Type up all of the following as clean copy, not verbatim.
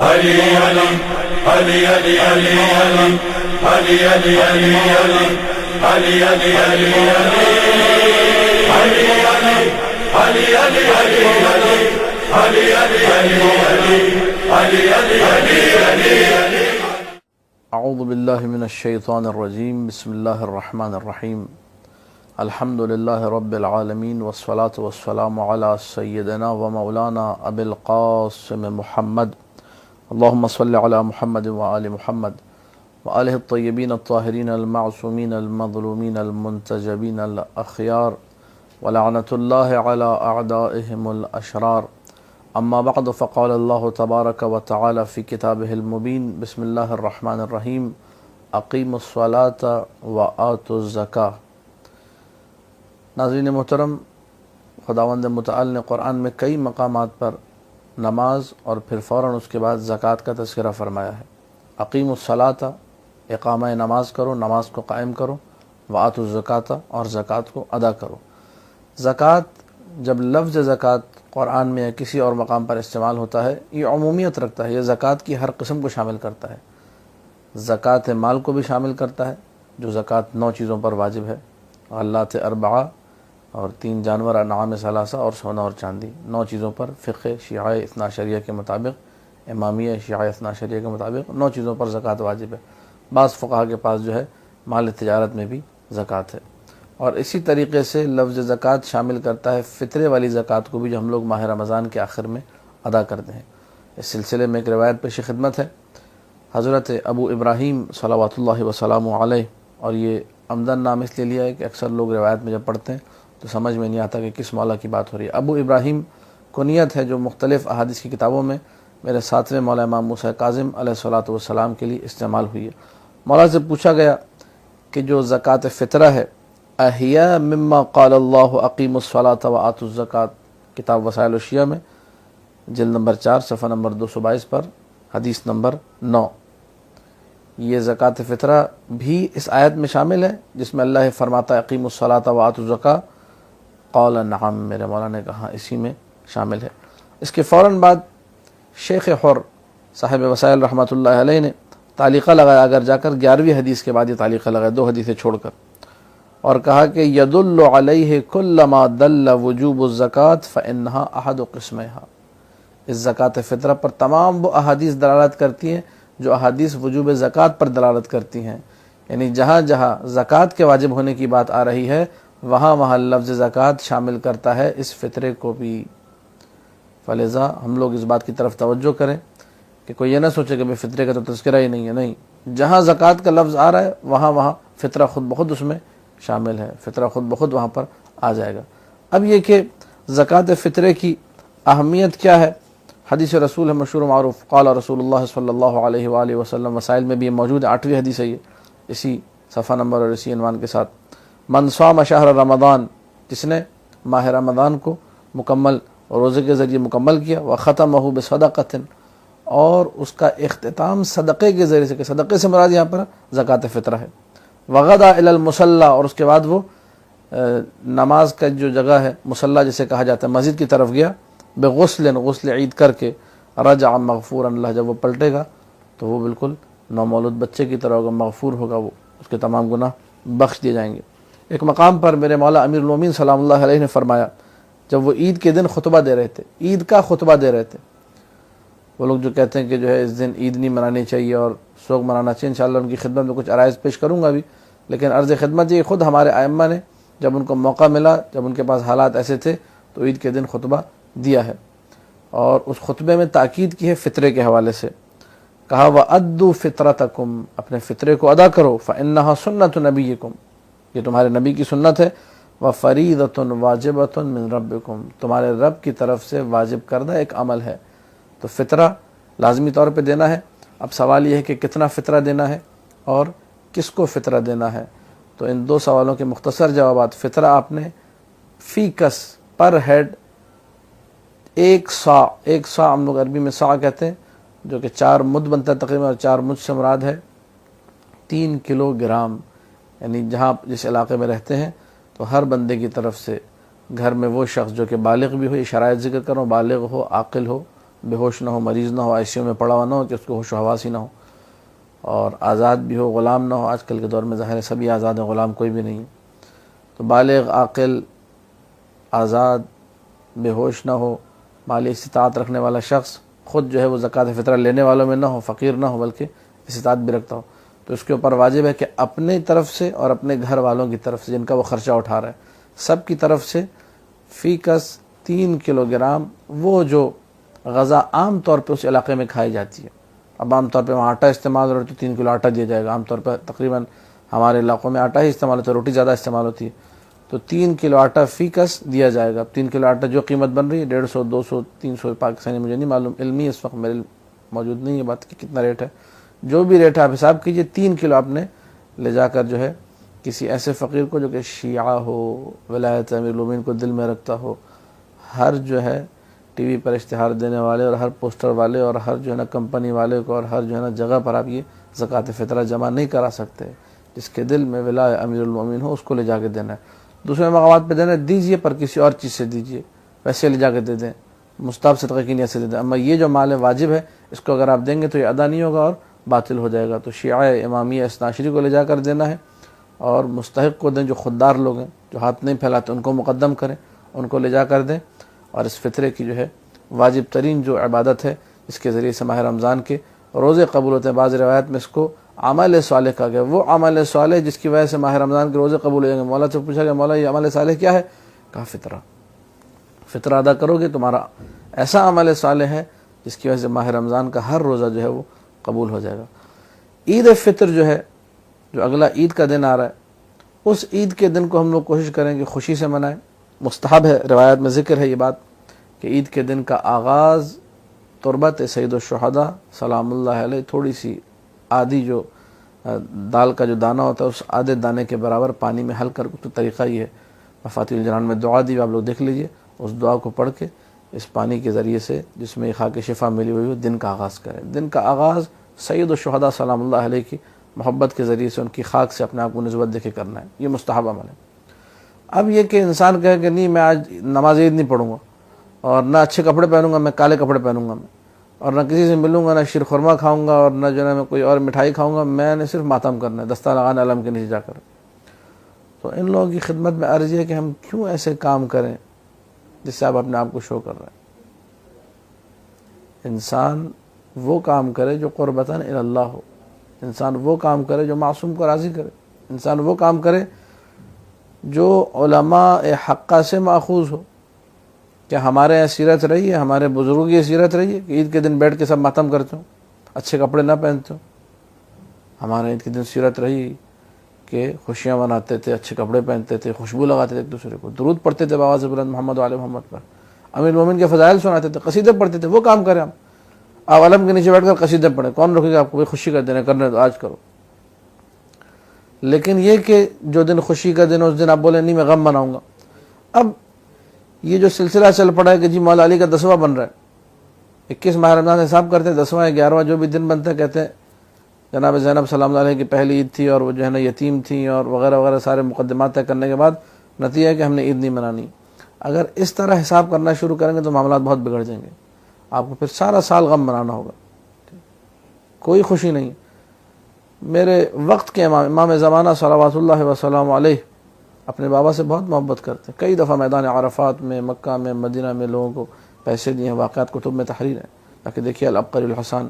علی علی علی علی علی علی علی علی علی علی علی علی علی علی علی علی علی. اعوذ باللہ من الشیطان الرجیم. بسم اللہ الرحمن الرحیم. الحمد للہ رب العالمین والصلاة والسلام علی سیدنا و مولانا ابی القاسم محمد. اللہم صل علی محمد وآل محمد وآلہ الطیبین الطاہرین المعصومین المظلومین المنتجبین الاخیار ولعنۃ اللہ علی اعدائہم الاشرار. اما بعد فقال اللہ تبارک و تعالی فی کتابہ المبین. بسم اللہ الرحمن الرحیم. اقیموا الصلاۃ وآتوا الزکاۃ. ناظرین محترم، خداوند متعال نے قرآن میں کئی مقامات پر نماز اور پھر فوراً اس کے بعد زکوٰۃ کا تذکرہ فرمایا ہے. اقیموا الصلاۃ، اقامہ نماز کرو، نماز کو قائم کرو. وآتوا الزکاۃ، اور زکوٰۃ کو ادا کرو. زکوٰۃ، جب لفظ زکوٰۃ قرآن میں یا کسی اور مقام پر استعمال ہوتا ہے، یہ عمومیت رکھتا ہے. یہ زکوٰۃ کی ہر قسم کو شامل کرتا ہے. زکوٰۃ مال کو بھی شامل کرتا ہے، جو زکوٰۃ 9 چیزوں پر واجب ہے. غلات اربعہ، اور 3 جانور، انعام ثلاثہ، اور سونا اور چاندی. 9 چیزوں پر فقہ شیعہ اثنا عشریہ کے مطابق، امامیہ شیعہ اثنا عشریہ کے مطابق 9 چیزوں پر زکوٰۃ واجب ہے. بعض فقہا کے پاس جو ہے مال تجارت میں بھی زکوٰۃ ہے. اور اسی طریقے سے لفظ زکوٰۃ شامل کرتا ہے فطرے والی زکوٰۃ کو بھی، جو ہم لوگ ماہ رمضان کے آخر میں ادا کرتے ہیں. اس سلسلے میں ایک روایت پیش خدمت ہے. حضرت ابو ابراہیم صلوات اللہ وسلامہ علیہ، اور یہ عمدن نام اس لیے لیا ہے کہ اکثر لوگ روایت میں جب پڑھتے ہیں تو سمجھ میں نہیں آتا کہ کس مولا کی بات ہو رہی ہے. ابو ابراہیم کنیت ہے جو مختلف احادیث کی کتابوں میں میرے 7ویں مولا امام موسیٰ کاظم علیہ الصلوۃ والسلام کے لیے استعمال ہوئی ہے. مولا سے پوچھا گیا کہ جو زکوٰۃ فطرہ ہے، احیا مما قال اللہ اقیموا الصلاۃ وآتوا الزکاۃ، کتاب وسائل الشیعہ میں جلد نمبر 4 صفحہ نمبر 222 پر حدیث نمبر 9. یہ زکوٰۃ فطرہ بھی اس آیت میں شامل ہے جس میں اللہ فرماتا ہے اقیموا الصلاۃ وآتوا الزکاۃ. قال نعم، میرے مولا نے کہا اسی میں شامل ہے. اس کے فوراً بعد شیخ حر صاحب وسائل رحمۃ اللہ علیہ نے تعلیقہ لگایا، اگر جا کر 11ویں حدیث کے بعد یہ تعلیقہ لگایا، 2 حدیثیں چھوڑ کر، اور کہا کہ یدل علیہ کل ما دل وجوب الزکاۃ فانہا احد قسمہا. اس زکوٰۃ فطرہ پر تمام وہ احادیث دلالت کرتی ہیں جو احادیث وجوب زکوٰۃ پر دلالت کرتی ہیں. یعنی جہاں جہاں زکوٰۃ کے واجب ہونے کی بات آ رہی ہے، وہاں وہاں لفظ زکوٰۃ شامل کرتا ہے اس فطرے کو بھی. فلذا ہم لوگ اس بات کی طرف توجہ کریں کہ کوئی یہ نہ سوچے کہ فطرے کا تو تذکرہ ہی نہیں ہے. نہیں، جہاں زکوٰۃ کا لفظ آ رہا ہے وہاں وہاں فطرہ خود بخود اس میں شامل ہے. فطرہ خود بخود وہاں پر آ جائے گا. اب یہ کہ زکوٰۃ فطرے کی اہمیت کیا ہے، حدیث رسول ہے مشہور و معروف. قال رسول اللہ صلی اللہ علیہ وآلہ وسلم، وسائل میں بھی یہ موجود ہے. 8ویں حدیث ہے یہ، اسی صفحہ نمبر اور اسی عنوان کے ساتھ. من صام شہر رمضان، جس نے ماہ رمضان کو مکمل روزے کے ذریعے مکمل کیا، وختمہ بصدقۃ، اور اس کا اختتام صدقے کے ذریعے سے، کہ صدقے سے مراد یہاں پر زکوٰۃ فطرہ ہے. وغدا الی المصلی، اور اس کے بعد وہ نماز کا جو جگہ ہے مصلی جسے کہا جاتا ہے، مسجد کی طرف گیا، بغسل، غسل عید کر کے، رجع مغفورا اللہ، جب وہ پلٹے گا تو وہ بالکل نومولود بچے کی طرح ہوگا، مغفور ہوگا، وہ اس کے تمام گناہ بخش دیے جائیں گے. ایک مقام پر میرے مولا امیر المومنین سلام اللہ علیہ نے فرمایا، جب وہ عید کے دن خطبہ دے رہے تھے، عید کا خطبہ دے رہے تھے. وہ لوگ جو کہتے ہیں کہ جو ہے اس دن عید نہیں منانی چاہیے اور سوگ منانا چاہیے، انشاءاللہ ان کی خدمت میں کچھ عرائض پیش کروں گا بھی. لیکن عرض خدمت یہ خود ہمارے ائمہ نے جب ان کو موقع ملا، جب ان کے پاس حالات ایسے تھے تو عید کے دن خطبہ دیا ہے، اور اس خطبے میں تاکید کی ہے فطرے کے حوالے سے. کہا وَأَدُّوا فِطْرَتَكُمْ، اپنے فطرے کو ادا کرو، فَإِنَّهَا سُنَّةُ نَبِيِّكُمْ، یہ تمہارے نبی کی سنت ہے. وَفَرِيضَةٌ وَاجِبَةٌ مِّن رَبِّكُمْ، تمہارے رب کی طرف سے واجب کردہ ایک عمل ہے. تو فطرہ لازمی طور پہ دینا ہے. اب سوال یہ ہے کہ کتنا فطرہ دینا ہے اور کس کو فطرہ دینا ہے. تو ان 2 سوالوں کے مختصر جوابات. فطرہ آپ نے فی کس، پر ہیڈ 1 سا، 1 سا ہم لوگ عربی میں سا کہتے ہیں، جو کہ 4 مد بنتا ہے تقریباً، اور 4 مد سے مراد ہے 3 کلو گرام. یعنی جہاں جس علاقے میں رہتے ہیں تو ہر بندے کی طرف سے گھر میں وہ شخص جو کہ بالغ بھی ہو، یہ شرائط ذکر کروں، بالغ ہو، عاقل ہو، بے ہوش نہ ہو، مریض نہ ہو، آئی سی یو میں پڑا ہوا نہ ہو کہ اس کو ہوش و حواس ہی نہ ہو، اور آزاد بھی ہو، غلام نہ ہو. آج کل کے دور میں ظاہر ہے سبھی آزاد ہیں، غلام کوئی بھی نہیں ہے. تو بالغ، عاقل، آزاد، بے ہوش نہ ہو، مالی استطاعت رکھنے والا شخص، خود جو ہے وہ زکوٰۃ فطرہ لینے والوں میں نہ ہو، فقیر نہ ہو بلکہ استطاعت بھی رکھتا ہو. تو اس کے اوپر واجب ہے کہ اپنے طرف سے اور اپنے گھر والوں کی طرف سے جن کا وہ خرچہ اٹھا رہا ہے، سب کی طرف سے فی کس 3 کلو گرام وہ جو غذا عام طور پہ اس علاقے میں کھائی جاتی ہے. اب عام طور پہ وہاں آٹا استعمال ہو رہا ہے تو 3 کلو آٹا دیا جائے گا. عام طور پہ تقریباً ہمارے علاقوں میں آٹا ہی استعمال ہوتا ہے، روٹی زیادہ استعمال ہوتی ہے. تو 3 کلو آٹا فی کس دیا جائے گا. 3 کلو آٹا جو قیمت بن رہی ہے 150 200 300 پاکستانی، مجھے نہیں معلوم، علمی اس وقت میرے موجود نہیں ہے بات کہ کتنا ریٹ ہے. جو بھی ریٹ ہے آپ حساب کیجئے. 3 کلو آپ نے لے جا کر جو ہے کسی ایسے فقیر کو جو کہ شیعہ ہو، ولایت امیر المومنین کو دل میں رکھتا ہو، ہر جو ہے ٹی وی پر اشتہار دینے والے اور ہر پوسٹر والے اور ہر جو ہے نا کمپنی والے کو اور ہر جو ہے نا جگہ پر آپ یہ زکوٰۃ فطرہ جمع نہیں کرا سکتے. جس کے دل میں ولایت امیر المومنین ہو اس کو لے جا کے دینا ہے. دوسرے مقامات پہ دینا دیجئے، پر کسی اور چیز سے دیجئے، ویسے لے جا کے دے دیں، مستحب صدقہ کی نیت سے دے دیں. اما یہ جو مال واجب ہے اس کو اگر آپ دیں گے تو یہ ادا نہیں ہوگا اور باطل ہو جائے گا. تو شیعہ امامیہ اثنا عشری کو لے جا کر دینا ہے، اور مستحق کو دیں. جو خوددار لوگ ہیں، جو ہاتھ نہیں پھیلاتے، ان کو مقدم کریں، ان کو لے جا کر دیں. اور اس فطرے کی جو ہے واجب ترین جو عبادت ہے، اس کے ذریعے سے ماہ رمضان کے روزے قبول ہوتے ہیں. بعض روایت میں اس کو عمل صالح کہا گیا. وہ عمل صالح جس کی وجہ سے ماہ رمضان کے روزے قبول ہو جائیں گے. مولا سے پوچھا گیا مولا یہ عمل صالح کیا ہے؟ کہا فطرہ. فطرہ ادا کرو گے تمہارا ایسا عمل صالح ہے جس کی وجہ سے ماہ رمضان کا ہر روزہ جو ہے وہ قبول ہو جائے گا. عید فطر جو ہے، جو اگلا عید کا دن آ رہا ہے، اس عید کے دن کو ہم لوگ کوشش کریں کہ خوشی سے منائیں. مستحب ہے، روایت میں ذکر ہے یہ بات کہ عید کے دن کا آغاز تربت سید الشہداء سلام اللہ علیہ، تھوڑی سی آدھی جو دال کا جو دانہ ہوتا ہے اس آدھے دانے کے برابر پانی میں حل کر. تو طریقہ یہ ہے، مفاتیح الجنان میں دعا دی، آپ لوگ دیکھ لیجئے، اس دعا کو پڑھ کے اس پانی کے ذریعے سے جس میں خاک شفا ملی ہوئی ہو دن کا آغاز کریں. دن کا آغاز سید الشہداء سلام اللہ علیہ کی محبت کے ذریعے سے ان کی خاک سے اپنے آپ کو نسبت دے کے کرنا ہے. یہ مستحب عمل ہے. اب یہ کہ انسان کہے کہ نہیں میں آج نماز عید نہیں پڑھوں گا، اور نہ اچھے کپڑے پہنوں گا، میں کالے کپڑے پہنوں گا، میں اور نہ کسی سے ملوں گا، نہ شیر خورما کھاؤں گا، اور نہ جو ہے میں کوئی اور مٹھائی کھاؤں گا، میں نے صرف ماتم کرنا ہے دستار لگانا علم کے نیچے جا کر. تو ان لوگوں کی خدمت میں عرض ہے کہ ہم کیوں ایسے کام کریں جس سے آپ اپنے آپ کو شو کر رہے ہیں. انسان وہ کام کرے جو قربتاً الی اللہ ہو. انسان وہ کام کرے جو معصوم کو راضی کرے. انسان وہ کام کرے جو علماء حقہ سے ماخوذ ہو. کیا ہمارے یہاں سیرت رہی ہے، ہمارے بزرگوں کی سیرت رہی ہے کہ عید کے دن بیٹھ کے سب ماتم کرتے ہوں، اچھے کپڑے نہ پہنتے ہوں؟ ہمارے عید کے دن سیرت رہی کہ خوشیاں مناتے تھے، اچھے کپڑے پہنتے تھے، خوشبو لگاتے تھے ایک دوسرے کو، درود پڑھتے تھے بآواز بلند محمد وعلی محمد پر، امیر المومنین کے فضائل سناتے تھے، قصیدے پڑھتے تھے. وہ کام کریں ہم. آپ علم کے نیچے بیٹھ کر قصیدے پڑھیں، کون روکے گا آپ کو؟ خوشی کا دن ہے، کرنے تو آج کرو. لیکن یہ کہ جو دن خوشی کا دن اس دن آپ بولیں نہیں میں غم مناؤں گا. اب یہ جو سلسلہ چل پڑا ہے کہ جی مولا علی کا 10واں بن رہا ہے، 21 ماہ رمضان حساب کرتے ہیں، 10واں 11واں جو بھی دن بنتا ہے کہتے ہیں جناب زینب سلام اللہ علیہ کی پہلی عید تھی اور وہ جو ہے نا یتیم تھیں اور وغیرہ وغیرہ سارے مقدمات طے کرنے کے بعد نتیجہ ہے کہ ہم نے عید نہیں منانی. اگر اس طرح حساب کرنا شروع کریں گے تو معاملات بہت بگڑ جائیں گے. آپ کو پھر سارا سال غم منانا ہوگا، کوئی خوشی نہیں. میرے وقت کے امام زمانہ صلوات اللہ وسلام علیہ اپنے بابا سے بہت محبت کرتے ہیں. کئی دفعہ میدان عرفات میں، مکہ میں، مدینہ میں لوگوں کو پیسے دیے ہیں. واقعات کتب میں تحریر ہے، تاکہ دیکھیے العبقری الحسن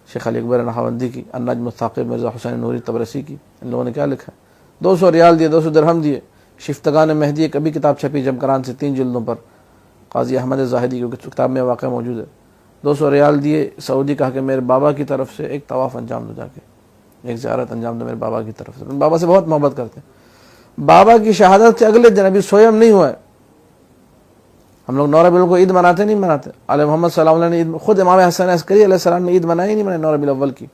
شیخ علی اکبر نہاوندی کی، النجم الثاقب مرزا حسین نوری تبرسی کی، ان لوگوں نے کیا لکھا ہے. 200 ریال دیے، 200 درہم دیے. شفتگان مہدی کبھی کتاب چھپی جمکران سے 3 جلدوں پر، قاضی احمد زاہدی کی کتاب میں واقع موجود ہے. 200 ریال دیے، سعودی کہا کہ میرے بابا کی طرف سے ایک طواف انجام دو، جا کے ایک زیارت انجام دو میرے بابا کی طرف سے. بابا سے بہت محبت کرتے ہیں. بابا کی شہادت کے اگلے دن، ابھی سوئم نہیں ہوا ہے، ہم لوگ 9 ربیع الاول کو عید مناتے نہیں مناتے؟ آل محمد صلی اللہ علیہ وسلم نے عید، خود امام حسن عسکری علیہ السلام نے عید منائی نہیں منائی 9 ربیع الاول کی؟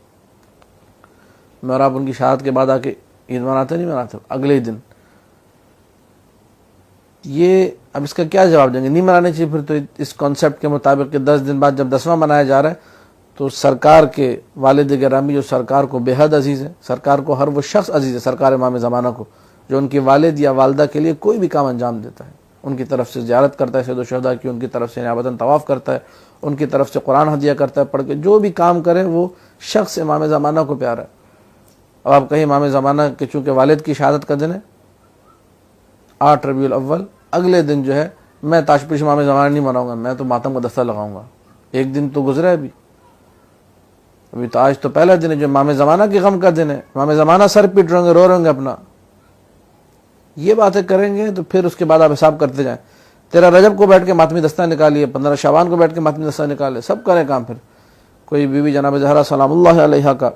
اور آپ ان کی شہادت کے بعد آ کے عید مناتے نہیں مناتے اگلے ہی دن؟ یہ اب اس کا کیا جواب دیں گے؟ نہیں منانے چاہیے پھر تو اس کانسیپٹ کے مطابق کہ 10 دن بعد جب 10واں منایا جا رہا ہے تو سرکار کے والد گرامی جو سرکار کو بے حد عزیز ہے، سرکار کو ہر وہ شخص عزیز ہے سرکار امام زمانہ کو جو ان کی والد یا والدہ کے لیے کوئی بھی کام انجام دیتا ہے، ان کی طرف سے زیارت کرتا ہے سید الشہداء کی، ان کی طرف سے نیابتاً طواف کرتا ہے، ان کی طرف سے قرآن ہدیہ کرتا ہے پڑھ کے. جو بھی کام کرے وہ شخص امام زمانہ کو پیارا ہے. اب آپ کہیں امام زمانہ کہ چونکہ والد کی شہادت کا دن ہے 8 ربیع الاول، اگلے دن جو ہے میں تاج پوش امام زمانہ نہیں مناؤں گا، میں تو ماتم کا دستہ لگاؤں گا. ایک دن تو گزرا ہے ابھی تو آج تو پہلا دن ہے جو امام زمانہ کی غم کا دن ہے. امام زمانہ سر پیٹ رہیں گے، رو رہیں گے اپنا. یہ باتیں کریں گے تو پھر اس کے بعد آپ حساب کرتے جائیں. 13 رجب کو بیٹھ کے ماتمی دستہ نکالیے، 15 شعبان کو بیٹھ کے ماتمی دستہ نکالے، سب کریں کام. پھر کوئی بی بی جناب زہرا سلام اللہ علیہا کا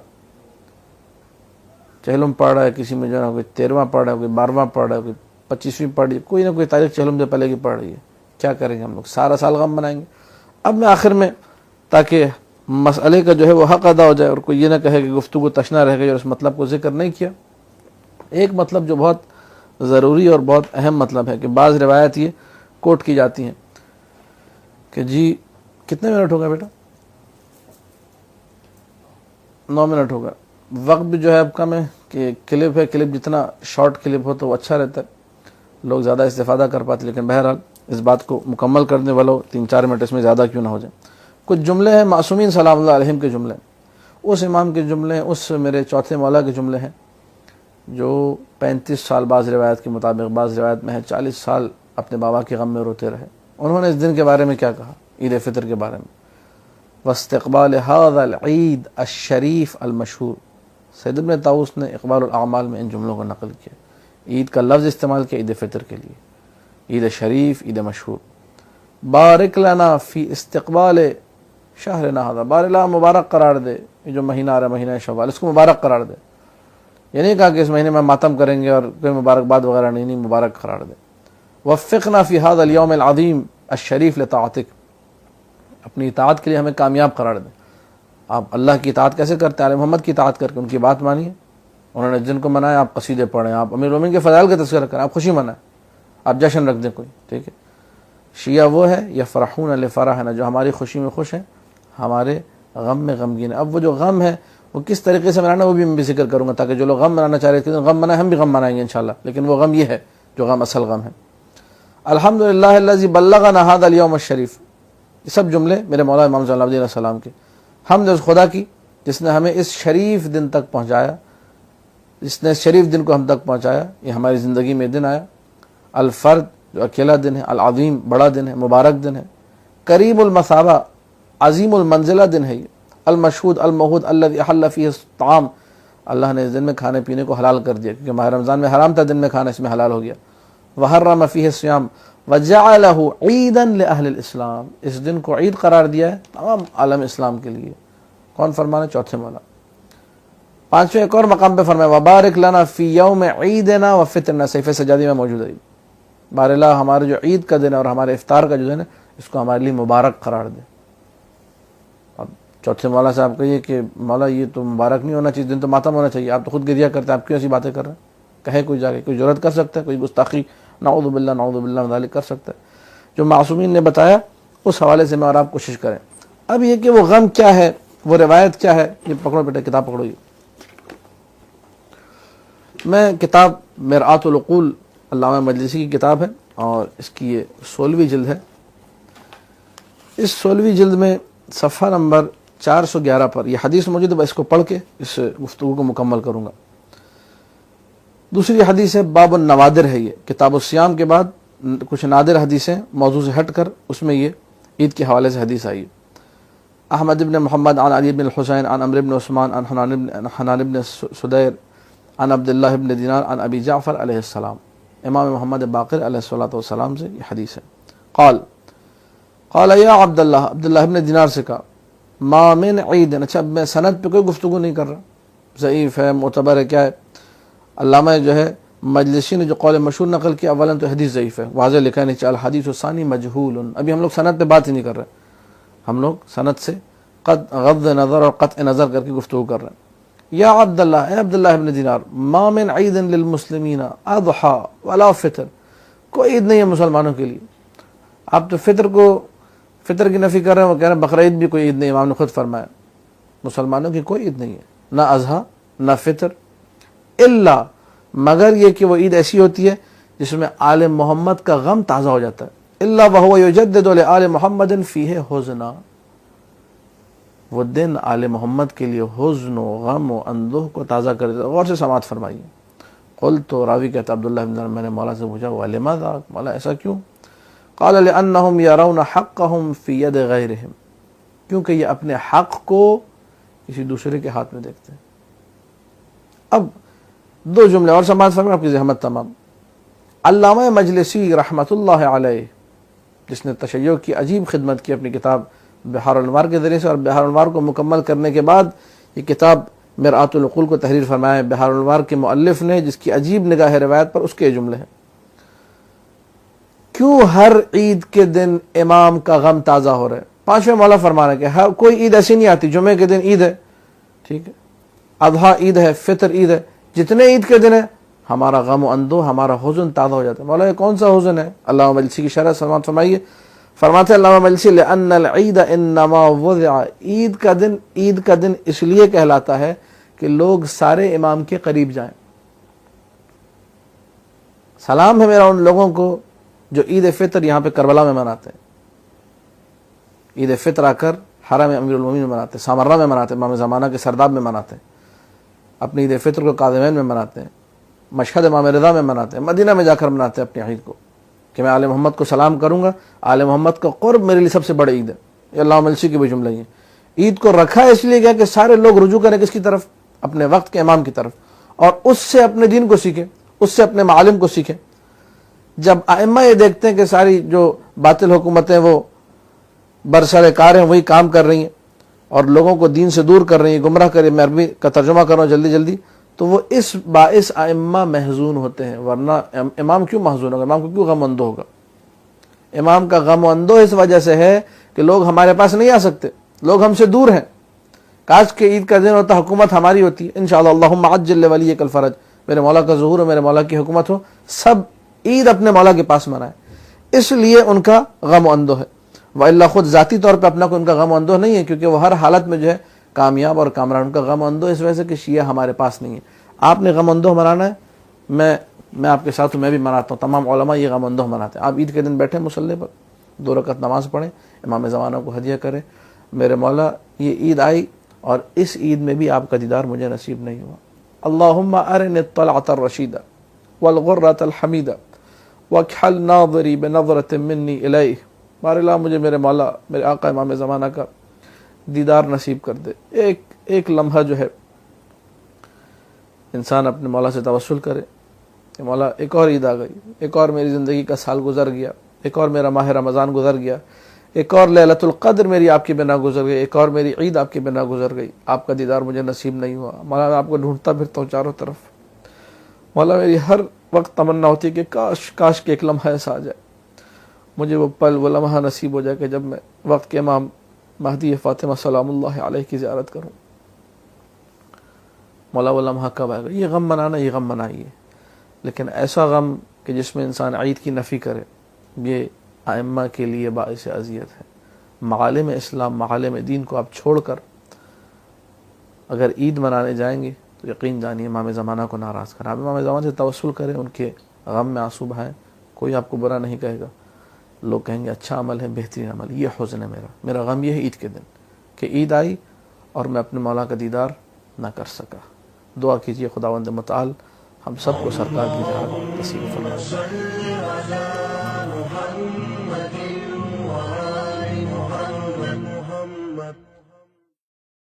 چہلم پڑھ رہا ہے، کسی میں جو ہے کوئی 13واں پڑھ رہا ہے، کوئی 12واں پڑھ رہا ہے، کوئی 25ویں پڑھ رہی ہے، کوئی نہ کوئی تاریخ چہلم سے پہلے کی پڑھ رہی ہے. کیا کریں گے ہم لوگ؟ سارا سال غم منائیں گے. اب میں آخر میں تاکہ مسئلے کا جو ہے وہ حق ادا ہو جائے اور کوئی یہ نہ کہے کہ گفتگو تشنا رہ گئی اور اس مطلب کو ذکر نہیں کیا، ایک مطلب جو بہت ضروری اور بہت اہم مطلب ہے کہ بعض روایت یہ کوٹ کی جاتی ہیں کہ جی کتنے منٹ ہوگا بیٹا؟ 9 منٹ ہوگا. وقت بھی جو ہے اب کم ہے کہ کلپ ہے، کلپ جتنا شارٹ کلپ ہو تو وہ اچھا رہتا ہے، لوگ زیادہ استفادہ کر پاتے. لیکن بہرحال اس بات کو مکمل کرنے والوں 3-4 منٹ اس میں زیادہ کیوں نہ ہو جائیں. کچھ جملے ہیں معصومین سلام اللہ علیہم کے جملے، اس امام کے جملے، اس میرے چوتھے مولا کے جملے ہیں جو 35 سال بعض روایت کے مطابق، بعض روایت میں ہے 40 سال اپنے بابا کے غم میں روتے رہے. انہوں نے اس دن کے بارے میں کیا کہا؟ عید فطر کے بارے میں. واستقبال هذا العید الشریف المشہور. سید ابن طاووس نے اقبال الاعمال میں ان جملوں کو نقل کیا. عید کا لفظ استعمال کیا عید فطر کے لیے، عید شریف، عید مشہور. بارک لنا فی استقبال شہرنا هذا. بار اللہ مبارک قرار دے، یہ جو مہینہ آ رہا ہے مہینہ شوال، اس کو مبارک قرار دے. یہ نہیں کہا کہ اس مہینے میں ماتم کریں گے اور کوئی مبارکباد وغیرہ نہیں، مبارک قرار دے. وفقنا فی هذا اليوم العظیم الشریف لطاعتک. اپنی اطاعت کے لیے ہمیں کامیاب قرار دیں. آپ اللہ کی اطاعت کیسے کرتے ہیں؟ آل محمد کی اطاعت کر کے ان کی بات مانیے. انہوں نے جن کو منایا آپ قصیدے پڑھیں، آپ امیر المومنین کے فضائل کا تذکرہ کریں، آپ خوشی منائیں، آپ جشن رکھ دیں کوئی. ٹھیک ہے. شیعہ وہ ہے یفرحون لفرحنا، جو ہماری خوشی میں خوش ہیں، ہمارے غم میں غمگین ہے. اب وہ جو غم ہے وہ کس طریقے سے منانا وہ بھی میں بھی ذکر کروں گا تاکہ جو لوگ غم منانا چاہ رہے تھے غم منائیں، ہم بھی غم منائیں گے انشاءاللہ. لیکن وہ غم یہ ہے جو غم اصل غم ہے. الحمدللہ الذی بلغنا هذا اليوم الشریف. یہ سب جملے میرے مولا امام زین العابدین علیہ السلام کے. حمد اس خدا کی جس نے ہمیں اس شریف دن تک پہنچایا، جس نے اس شریف دن کو ہم تک پہنچایا. یہ ہماری زندگی میں دن آیا. الفرد جو اکیلا دن ہے، العظیم بڑا دن ہے، مبارک دن ہے. قریب المثابہ عظیم المنزلہ دن ہے یہ. المشہود الموعود الذی احل فیہ الطعام. اللہ نے اس دن میں کھانے پینے کو حلال کر دیا کیونکہ ماہ رمضان میں حرام تھا دن میں کھانا، اس میں حلال ہو گیا. وحرم فیہ الصیام وجعلہ عیدا لأہل الاسلام. اس دن کو عید قرار دیا ہے تمام عالم اسلام کے لیے. کون فرمانا؟ چوتھے مولا. پانچویں ایک اور مقام پہ فرمایا وبارک لنا فی یوم عیدنا وفطرنا. صحیفہ سجادی میں موجود ہے. بار اللہ ہمارے جو عید کا دن ہے اور ہمارے افطار کا جو دن ہے اس کو ہمارے لیے مبارک قرار دے. اب چوتھے مولا سے آپ کہیے کہ مولا یہ تو مبارک نہیں ہونا چاہیے، دن تو ماتم ہونا چاہیے، آپ تو خود گریہ کرتے ہیں، آپ کیوں ایسی باتیں کر رہے ہیں؟ کہے کوئی جا کے، کوئی جرأت کر سکتا ہے؟ کوئی گستاخی نعوذ باللہ ذالک کر سکتا ہے؟ جو معصومین نے بتایا اس حوالے سے میں اور آپ کوشش کریں. اب یہ کہ وہ غم کیا ہے، وہ روایت کیا ہے، یہ پکڑو بیٹا کتاب پکڑو. یہ میں کتاب مرآت العقول علامہ مجلسی کی کتاب ہے اور اس کی یہ 16ویں جلد ہے. اس 16ویں جلد میں صفحہ نمبر 411 پر یہ حدیث موجود ہے. اس کو پڑھ کے اس گفتگو کو مکمل کروں گا. دوسری حدیث ہے باب النوادر ہے. یہ کتاب الصیام کے بعد کچھ نادر حدیثیں موضوع سے ہٹ کر اس میں یہ عید کے حوالے سے حدیث آئی. احمد ابن محمد عن علی بن الحسین عن عمرو بن عثمان عن حنان بن سدیر عن عبداللہ ابن دینار عن ابی جعفر علیہ السلام. امام محمد باقر علیہ السلام سے یہ حدیث ہے. قال یا عبداللہ ابن دینار سے کہا ما من عید. اچھا میں سند پہ کوئی گفتگو نہیں کر رہا، ضعیف ہے معتبر ہے کیا ہے. علامہ جو ہے مجلسی نے جو قول مشہور نقل کیا اولا تو حدیث ضعیف ہے، واضح لکھا نہیں چاہیے الحدیث الثانی مجہول. ابھی ہم لوگ سند پہ بات ہی نہیں کر رہے، ہم لوگ سند سے غض نظر اور قطع نظر کر کے گفتگو کر رہے ہیں. یا عبداللہ، اے عبداللہ ابن دینار، ما من عید للمسلمین اضحی ولا فطر. کوئی عید نہیں ہے مسلمانوں کے لیے. آپ تو فطر کی نفی کر رہے ہیں، وہ کہہ رہے ہیں بقرعید بھی کوئی عید نہیں. امام نے خود فرمایا مسلمانوں کی کوئی عید نہیں ہے، نہ اضحیٰ نہ فطر، الا مگر یہ کہ وہ عید ایسی ہوتی ہے جس میں آل محمد کا غم تازہ ہو جاتا ہے. الا وهو یجدد لآل محمد فیہ حزنا. وہ دن آل محمد کے لیے حزن و غم و اندوہ کو تازہ کر دیتا. غور سے سماعت فرمائیے. قلت تو راوی کہتا عبداللہ بن میں نے مولا سے پوچھا وَلِمَاذَا، مولا ایسا کیوں؟ قال لأنهم يرون حقهم في يد غيرهم، کیونکہ یہ اپنے حق کو کسی دوسرے کے ہاتھ میں دیکھتے ہیں. اب دو جملے اور سماعت فرمائیں، آپ کی زحمت تمام. علامہ مجلسی رحمۃ اللہ علیہ، جس نے تشیع کی عجیب خدمت کی اپنی کتاب بحار الانوار کے ذریعے سے، اور بحار الانوار کو مکمل کرنے کے بعد یہ کتاب مرآت العقول کو تحریر فرمایا ہے بحار الانوار کے مؤلف نے، جس کی عجیب نگاہ روایت پر اس کے جملے ہیں. کیوں ہر عید کے دن امام کا غم تازہ ہو رہا ہے؟ پانچویں مولا فرما رہے ہیں کہ کوئی عید ایسی نہیں آتی. جمعے کے دن عید ہے، ٹھیک ہے، اضحیٰ عید ہے، فطر عید ہے، جتنے عید کے دن ہے ہمارا غم و اندو، ہمارا حزن تازہ ہو جاتا ہے. مولا یہ کون سا حزن ہے؟ علامہ مجلسی کی شرح سماعت فرمائیے. فرماتے ہیں علامہ مجلسی لأن العید انما وضع، عید کا دن اس لیے کہلاتا ہے کہ لوگ سارے امام کے قریب جائیں. سلام ہے میرا ان لوگوں کو جو عید فطر یہاں پہ کربلا میں مناتے ہیں. عید فطر آ کر حرم امیر المومنین میں مناتے ہیں، سامرہ میں مناتے ہیں، امام زمانہ کے سرداب میں مناتے ہیں، اپنی عید فطر کو کاظمین میں مناتے ہیں، مشہد امام رضا میں مناتے ہیں، مدینہ میں جا کر مناتے ہیں اپنی عید کو، کہ میں آل محمد کو سلام کروں گا. آل محمد کا قرب میرے لیے سب سے بڑی عید ہے. یہ علامہ مجلسی کی بھی جملہ ہے. عید کو رکھا اس لیے گیا کہ سارے لوگ رجوع کریں کس کی طرف؟ اپنے وقت کے امام کی طرف، اور اس سے اپنے دین کو سیکھیں، اس سے اپنے معالم کو سیکھیں. جب ائمہ یہ دیکھتے ہیں کہ ساری جو باطل حکومتیں وہ برسر کار ہیں وہی کام کر رہی ہیں اور لوگوں کو دین سے دور کر رہی ہیں، گمراہ کر رہی ہیں، میں عربی کا ترجمہ کر رہا ہوں جلدی جلدی، تو وہ اس باعث ائمہ محزون ہوتے ہیں. ورنہ امام کیوں محزون ہوگا؟ امام کو کیوں غم اندو ہوگا؟ امام کا غم و اندو اس وجہ سے ہے کہ لوگ ہمارے پاس نہیں آ سکتے، لوگ ہم سے دور ہیں. کاش کہ عید کا دن ہوتا، حکومت ہماری ہوتی، انشاءاللہ اللہم عجل لولیک الفرج، میرے مولا کا ظہور ہو، میرے مولا کی حکومت ہو، سب عید اپنے مولا کے پاس منائیں. اس لیے ان کا غم و اندو ہے. وإلا خود ذاتی طور پہ اپنا کوئی ان کا غم و اندو نہیں ہے، کیونکہ وہ ہر حالت میں جو ہے کامیاب اور کامران. ان کا غم و اندو اس وجہ سے کہ شیعہ ہمارے پاس نہیں ہے. آپ نے غم و اندو منانا ہے، میں آپ کے ساتھ ہوں، میں بھی مناتا ہوں. تمام علماء یہ غم و اندو مناتے ہیں. آپ عید کے دن بیٹھیں مصلی پر، 2 رکعت نماز پڑھیں، امام زمانہ کو ہدیہ کریں. میرے مولا یہ عید آئی اور اس عید میں بھی آپ کا دیدار مجھے نصیب نہیں ہوا. اللہم ارنی الطلعۃ الرشیدہ والغرۃ الحمیدہ واکحل ناظری بنظرۃ منی الیہ. بار اللہ مجھے میرے مولا، میرے آقا امام زمانہ کا دیدار نصیب کر دے. ایک لمحہ جو ہے انسان اپنے مولا سے توسل کرے کہ مولا ایک اور عید آ گئی، ایک اور میری زندگی کا سال گزر گیا، ایک اور میرا ماہ رمضان گزر گیا، ایک اور لیلۃ القدر میری آپ کی بنا گزر گئی، ایک اور میری عید آپ کی بنا گزر گئی. آپ کا دیدار مجھے نصیب نہیں ہوا. مولا میں آپ کو ڈھونڈتا پھرتا ہوں چاروں طرف. مولا میری ہر وقت تمنا ہوتی ہے کہ کاش کہ ایک لمحہ ایسا آ جائے، مجھے وہ پل، وہ لمحہ نصیب ہو جائے کہ جب میں وقت کے امام مہدی فاطمہ سلام اللہ علیہ کی زیارت کروں. مولا وہ لمحہ کب آئے گا؟ یہ غم منانا، یہ غم منائیے، لیکن ایسا غم کہ جس میں انسان عید کی نفی کرے، یہ ائمہ کے لیے باعث اذیت ہے. معالم اسلام، معالم دین کو آپ چھوڑ کر اگر عید منانے جائیں گے تو یقین جانیے امام زمانہ کو ناراض کریں. آپ امام زمانہ سے توسل کریں، ان کے غم میں آنسو بہائیں، کوئی آپ کو برا نہیں کہے گا. لوگ کہیں گے اچھا عمل ہے، بہترین عمل. یہ حزن ہے میرا غم یہ ہے عید کے دن کہ عید آئی اور میں اپنے مولا کا دیدار نہ کر سکا. دعا کیجئے خداوند متعال ہم سب کو سرکار کی زیارت نصیب فرمائے.